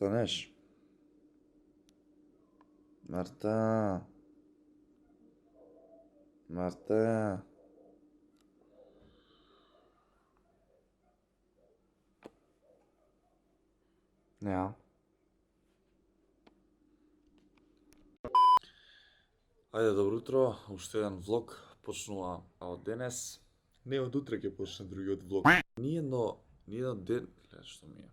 станеш? Марта. Марта. Неа. Ајде, добро утро, уште еден влог почнува од денес. Не од утре ќе почне другиот влог. Ниеден ден, што ми е?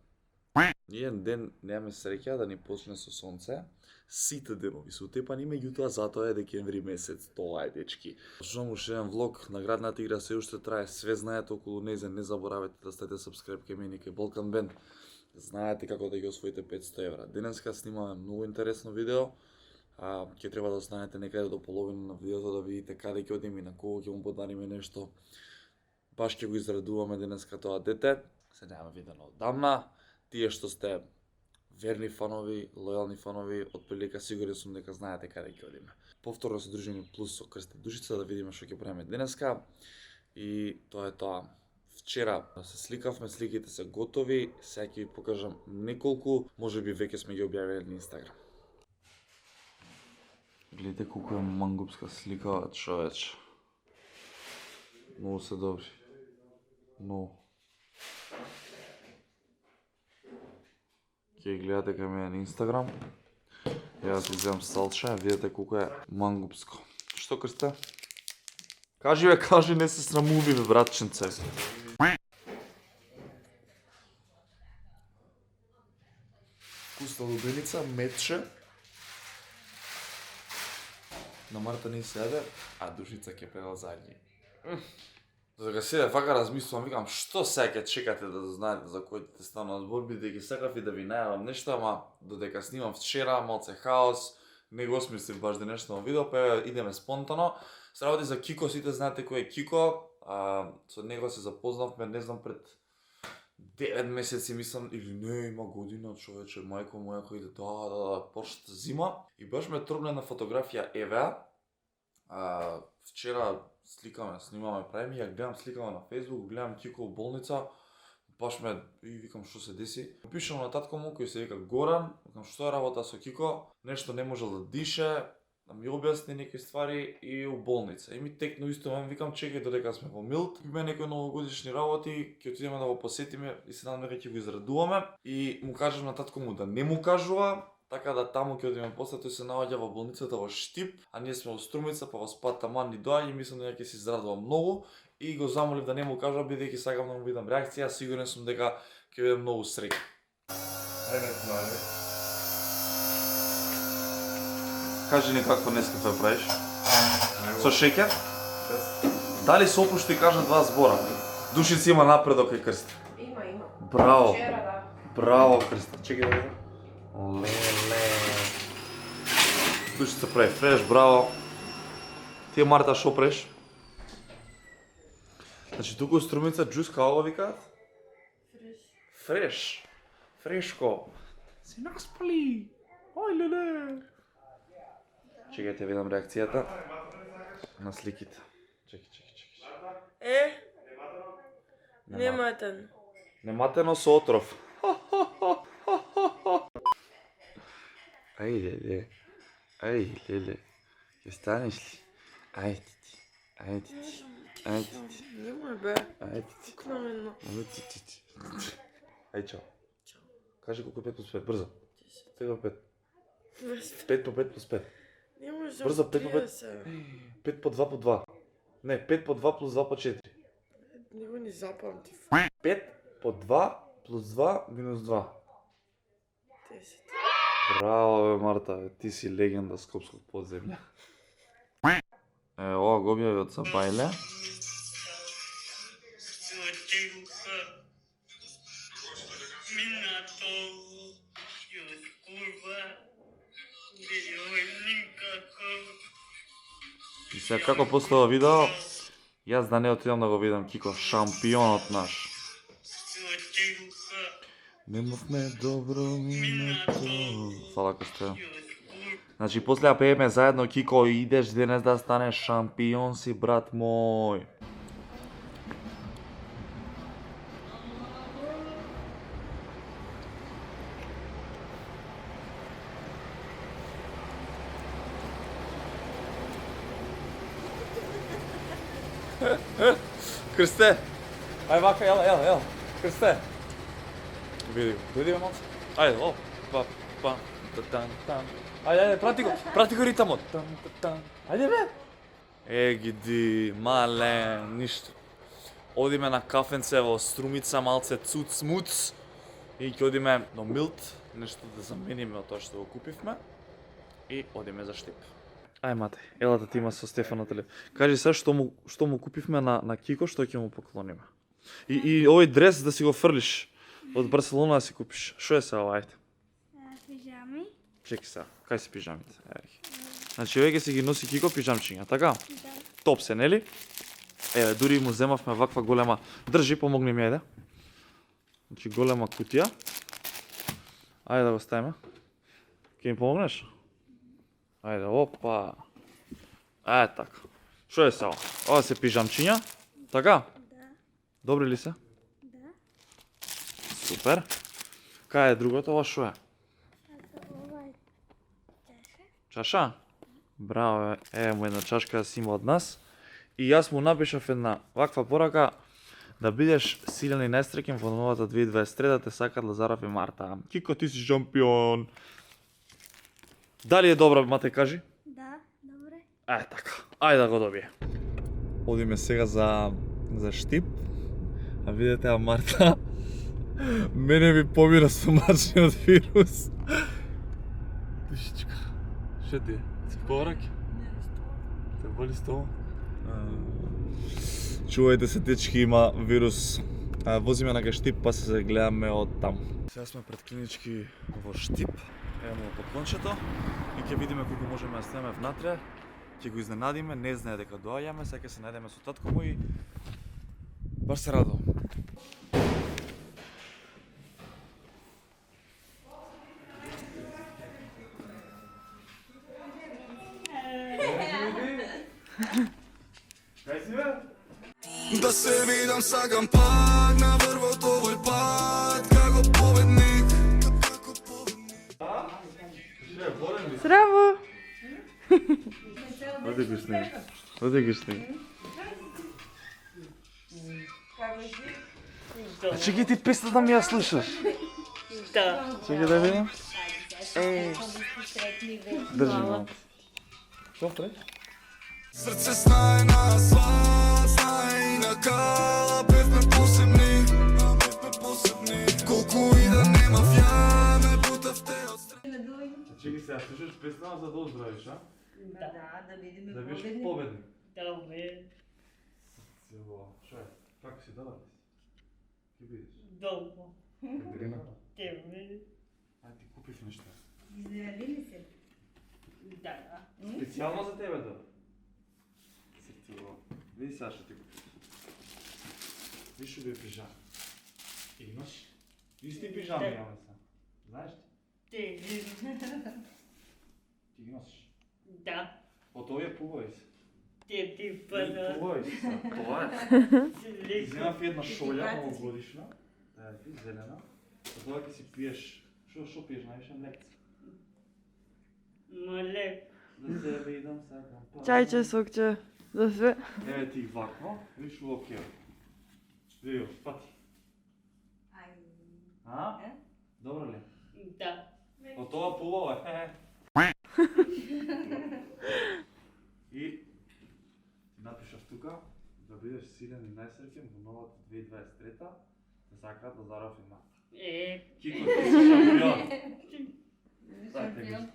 Ниеден ден немаме среќа да ни почне со сонце. Сите денови се утепани, меѓутоа затоа е декември месец, тоа е дечки. Почнувам уште еден влог, наградната игра се уште трае, све знаете околу нејзе, не заборавете да ставите subscribe кај мене кај Balkan Band. Знаете како да ги освоите 500 евра. Денеска снимаме многу интересно видео. Ќе треба да останете некаде до половина на видеото да видите каде ќе одиме и на кого ќе му подариме нешто. Баш ќе го израдуваме денеска тоа дете. Се немаме видено одамна. Тие што сте верни фанови, лојални фанови, отприлика сигурен сум дека знаете каде ќе одиме. Повторно се дружиме плюс со Крсте Душица да видиме што ќе правиме денеска. И тоа е тоа. Вчера се сликавме, сликите се готови, сега ќе ви покажам неколку, можеби веќе сме ги објавиле на Инстаграм. Гледате колку е мангупска слика, човеч. Многу се добри. Многу. Ќе ги гледате кај мене на Инстаграм. Ја си вземам салча, видите колку е мангупско. Што Крсте? Кажи бе, кажи, не се срамуви бе, братченце. Вкусна лубеница, метче. На Марта не се јаде, а Душица ќе пева задње. Зага седе, вака размислувам, викам, што сега ќе чекате да знаете за кои ќе станува збор, бидејќи сакав и да ви најавам нешто, ама додека снимам вчера, малце хаос, не го смислив баш денешно видео, па идеме спонтано. Се работи за Кико, сите знаете кој е Кико, со него се запознавме, не знам, пред 9 месеци, мислам, или не, има година, човече, мајко моја кој иде, прошлата зима. И баш ме трогна на фотографија Евеа. Вчера сликаме, снимаме, правиме, ја гледам сликава на Facebook, гледам Кико во болница, баш ме, и викам што се деси. Пишам на татко му, кој се вика Горан, викам што е работа со Кико, нешто не можел да дише, да ми објасни некои ствари и у болница. И ми текно исто време, викам чекај додека сме во Милт, има некои новогодишни работи, ќе отидеме да го посетиме и се надам дека ќе го израдуваме. И му кажам на татко му да не му кажува, така да таму ќе одиме после, тој се наоѓа во болницата во Штип, а ние сме во Струмица, па во спат таман ни доаѓа и мислам дека ќе се израдува многу и го замолив да не му кажува бидејќи сакам да му видам реакција, сигурен сум дека ќе биде многу среќен. Кажи ни какво нескафе правиш? Со шеќер? Дали се опушти и кажа два збора? Душица има напредок и Крсте. Има. Браво. Вчера, да. Браво, Крсте. Чекај да видам. Леле. Душица прави фреш, браво. Тие Марта шо правиш? Значи туку у Струмица джус како го викаат? Фреш. Фрешко. Се наспали. Ој леле. Чекајте, видам реакцијата на сликите. Чекај. Нематен. Нематено со отров. Ај леле. Ај леле. Ќе станеш ли? Ајде ти. Немој бе. Ајде ти. Кнамено. Ај чао. Кажи колку 5 плюс 5, брзо. 5 по 5. 5 5 по 5 плюс 5. Не може Брзо, 5 по 5. 5 по 2 по 2. Не, 5 по 2 плюс 2 по 4. Не го ни запамти. 5 по 2 плюс 2 минус 2. 10. Браво бе Марта, ти си легенда скопскog подземља. Ова го објави од Сабајле. И сега како после ова видео, јас да не отидам да го видам Кико, шампионот наш. Немавме добро минато. Фала Крсте. Значи после ја пееме заедно Кико, идеш денес да станеш шампион си, брат мој. Крсте! Ај вака, ела. Крсте! Види го. Дојди бе малце. Ајде, о. Па. Тан. Ајде, прати го ритамот. Тан. Ајде бе. Гиди, мале, ништо. Одиме на кафенце во Струмица, малце цуц-муц. И ќе одиме до Милт, нешто да замениме од тоа што го купивме. И одиме за Штип. Ај мате, ела да ти има со Стефан на телефон. Кажи се што му купивме на Кико, што ќе му поклониме. И овој дрес да си го фрлиш од Барселона да си купиш. Што е се ова, ајде? Пижами. Чеки се, кај се пижамите? Значи овие ќе си ги носи Кико пижамчиња, така? Да. Топ се, нели? Еве, дури му земавме ваква голема. Држи, помогни ми, ајде. Значи голема кутија. Ајде да го ставиме. Ќе ми помогнеш? Ајде, опа. Така. Што е се ова? Ова се пижамчиња, така? Да. Добри ли се? Да. Супер. Кај е другото, ова што е? Ова е чаша. Чаша? Браво, еве му една чашка да си има од нас. И јас му напишав една ваква порака да бидеш силен и најсреќен во новата 2023, те сакат Лазаров и Марта. Кико, ти си шампион. Дали е добра, мате кажи? Да, добре. Така. Ајде да го добие. Одиме сега за Штип. А видите, Марта мене ми помира стомачниот вирус. Душичка. Што ти е? Си поврак? Те боли стомак? Чувајте се, дечки, има вирус. Возиме на Штип, па се гледаме од там. Сега сме пред клинички во Штип. Ево му поклончето и ќе видиме колку можеме да ставиме внатре. Ќе го изненадиме, не знае дека доаѓаме, сега ќе се најдеме со татко му и баш се радувам. Кај си бе? Да се видам, сакам пак на врвот овој пат, како победник. Здраво! Оди го снима. Оди го снима. Чекай ти песната да ми ја слушаш. Да. Чекай да видим. Држи малко. Што пред? Срце знае на асфалт, знае и на кала, бевме посебни. Колку и да нема вјаме, бутавте од страна. Чекай се, ја слушаш песната за да оздравиш, а? Да видиме Да бидеш победник. победник. Добре. Што е? Како си, добар ли си? Ки бидеш? Добро. Катерина? Тебе. Ај ти купив нешто. Изненади ли се? Да. Специјално за тебе да. Сетиво. Види сега што ти купив. Виж овие пижами. Имаш? Исти пижами Да. имаме са. Знаеш ти? Тебе. Ти ги носиш. Да. Од овие пугави се. Тебе пада. Пугави се. Тоа е. Леко. Земав една шолја новогодишна. Таа е зелена. Од тоа ќе си пиеш. Што пиеш највише? Млекце. Мале. Да се видам сакам. Чајче, сокче. За све. Еве ти вакво. Виж во океј. Види, пати. Ај. А? Е? Добро ли? Да. Од тоа пулова е. И ти напишав тука да бидеш силен и најсреќен во новата 2023, да сакаат Лазаров и Марта. Кико, ти си шампион. Шампион.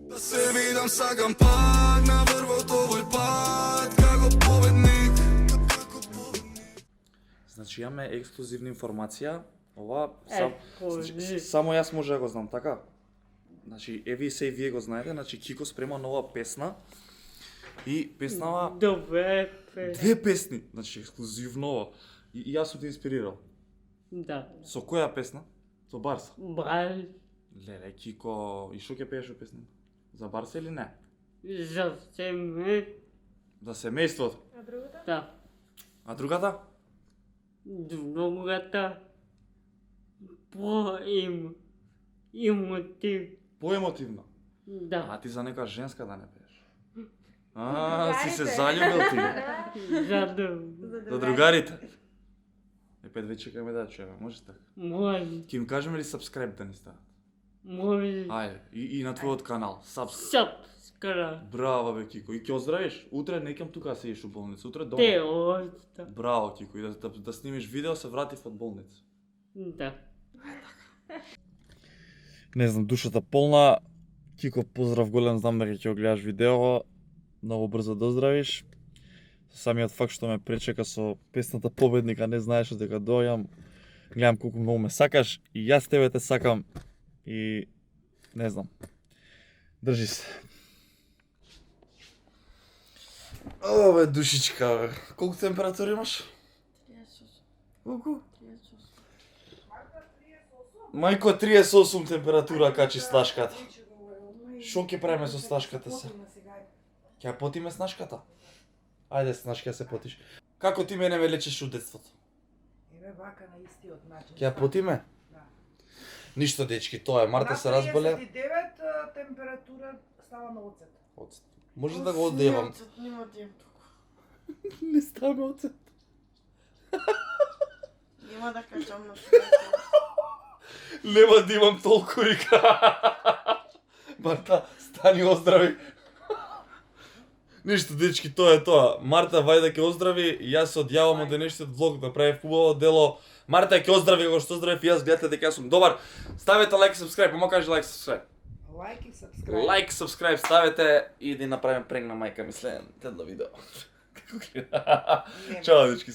Да се видам, сакам пак на врвот овој пат, како победник. Значи имаме ексклузивна информација. Ова Боже. само јас може да го знам, така? Значи, еви се и вие го знаете, значи Кико спрема нова песна. И песнава Добре. две песни, значи ексклузивно. И јас сум те инспирирал. Да. Со која песна? Со Барса. Брал. Леле, Кико, и што ќе пееш во песната? За Барса или не? За семе. За семејството. Да. А другата? Другата. Поемотив. Поемотивно. Да. А ти за нека женска да не пееш. Си се заљубил ти. Жадо. За другарите. Епет веќе чекаме да чуеме, може така? Може. Ќе им кажеме ли subscribe да ни стават? Може. Ајде, и на твојот канал, Сап. Скара. Браво бе Кико, и ќе оздравиш. Утре некам тука да седиш у болница, утре дома. Те оста. Браво Кико, и да снимиш видео се вратив од болница. Да. Не знам, душата полна. Кико, поздрав голем, знам дека ќе го гледаш видео. Многу брзо да оздравиш. Самиот факт што ме пречека со песната Победника, не знаеш дека дојам. Гледам колку многу ме сакаш и јас тебе те сакам и не знам. Држи се. Ове душичка, бе. Колку температура имаш? 38. Колку? 38. Мајко, 38 температура качи сташката. Шо ќе правиме со сташката се? Ќе ја потиме снашката? Ајде, снашка се потиш. Како ти мене ме лечеш у детството? Еве вака на истиот начин. Ќе ја потиме? Да. Ништо, дечки, тоа е. Марта се разболе. На 39 температура става на оцет. Може да го одевам. Нема да имам толку. Не ставаме оцет. Нема да качам на Нема да имам толку, рика. Марта, стани оздрави. Ништо, дечки, тоа е тоа. Марта вајде ќе оздрави, јас се одјавам од денешниот влог, направив убаво дело. Марта ќе оздрави како што оздравив и јас, гледате дека јас сум добар. Ставете лайк и subscribe, мамо кажи лайк и subscribe. Лайк и subscribe. Лайк, subscribe ставете и да направим пренк на мајка ми следен видео. Како гледа? Чао, дечки.